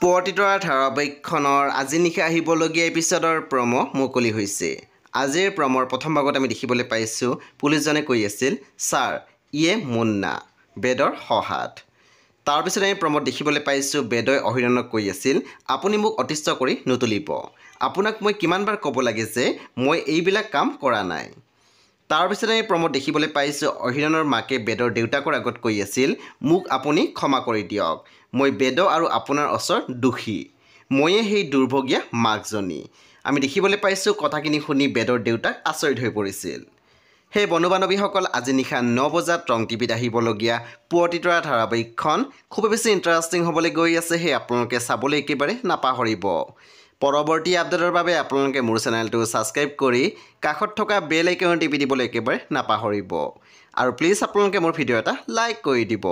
পুৱতিতৰা ধাৰাবাহিকখনৰ আজি নিশা আহিবলগীয়া এপিছডৰ প্ৰম' মুকলি হৈছে। আজিৰ প্ৰমৰ প্ৰথম ভাগত আমি দেখিবলৈ পাইছোঁ পুলিচজনে কৈ আছিল, ছাৰ ইয়ে মুন্না বেদৰ সহাত। তাৰপিছত আমি প্ৰমত দেখিবলৈ পাইছোঁ বেদই অহিৰণক কৈ আছিল, আপুনি মোক অতিষ্ঠ কৰি নুতুলিব। আপোনাক মই কিমানবাৰ ক'ব লাগে যে মই এইবিলাক কাম কৰা নাই। তাৰপিছত আমি প্ৰমত দেখিবলৈ পাইছোঁ অহিৰণৰ মাকে বেদৰ দেউতাকৰ আগত কৈ আছিল, মোক আপুনি ক্ষমা কৰি দিয়ক। মই বেদ আৰু আপোনাৰ ওচৰত দোষী। ময়ে সেই দুৰ্ভগীয়া মাকজনী। আমি দেখিবলৈ পাইছোঁ কথাখিনি শুনি বেদৰ দেউতাক আচৰিত হৈ পৰিছিল। সেই বন্ধু বান্ধৱীসকল আজি নিশা 9 বজাত ৰং টিভিত আহিবলগীয়া পুৱতিতৰা ধাৰাবাহিকখন খুবেই বেছি ইণ্টাৰেষ্টিং হ'বলৈ গৈ আছে। সেই আপোনালোকে চাবলৈ একেবাৰে নাপাহৰিব। পৰৱৰ্তী আপডেটৰ বাবে আপোনালোকে মোৰ চেনেলটো ছাবস্ক্ৰাইব কৰি কাষত থকা বেল আইকন টিপি দিবলৈ একেবাৰে নাপাহৰিব। আৰু প্লিজ আপোনালোকে মোৰ ভিডিঅ' এটা লাইক কৰি দিব।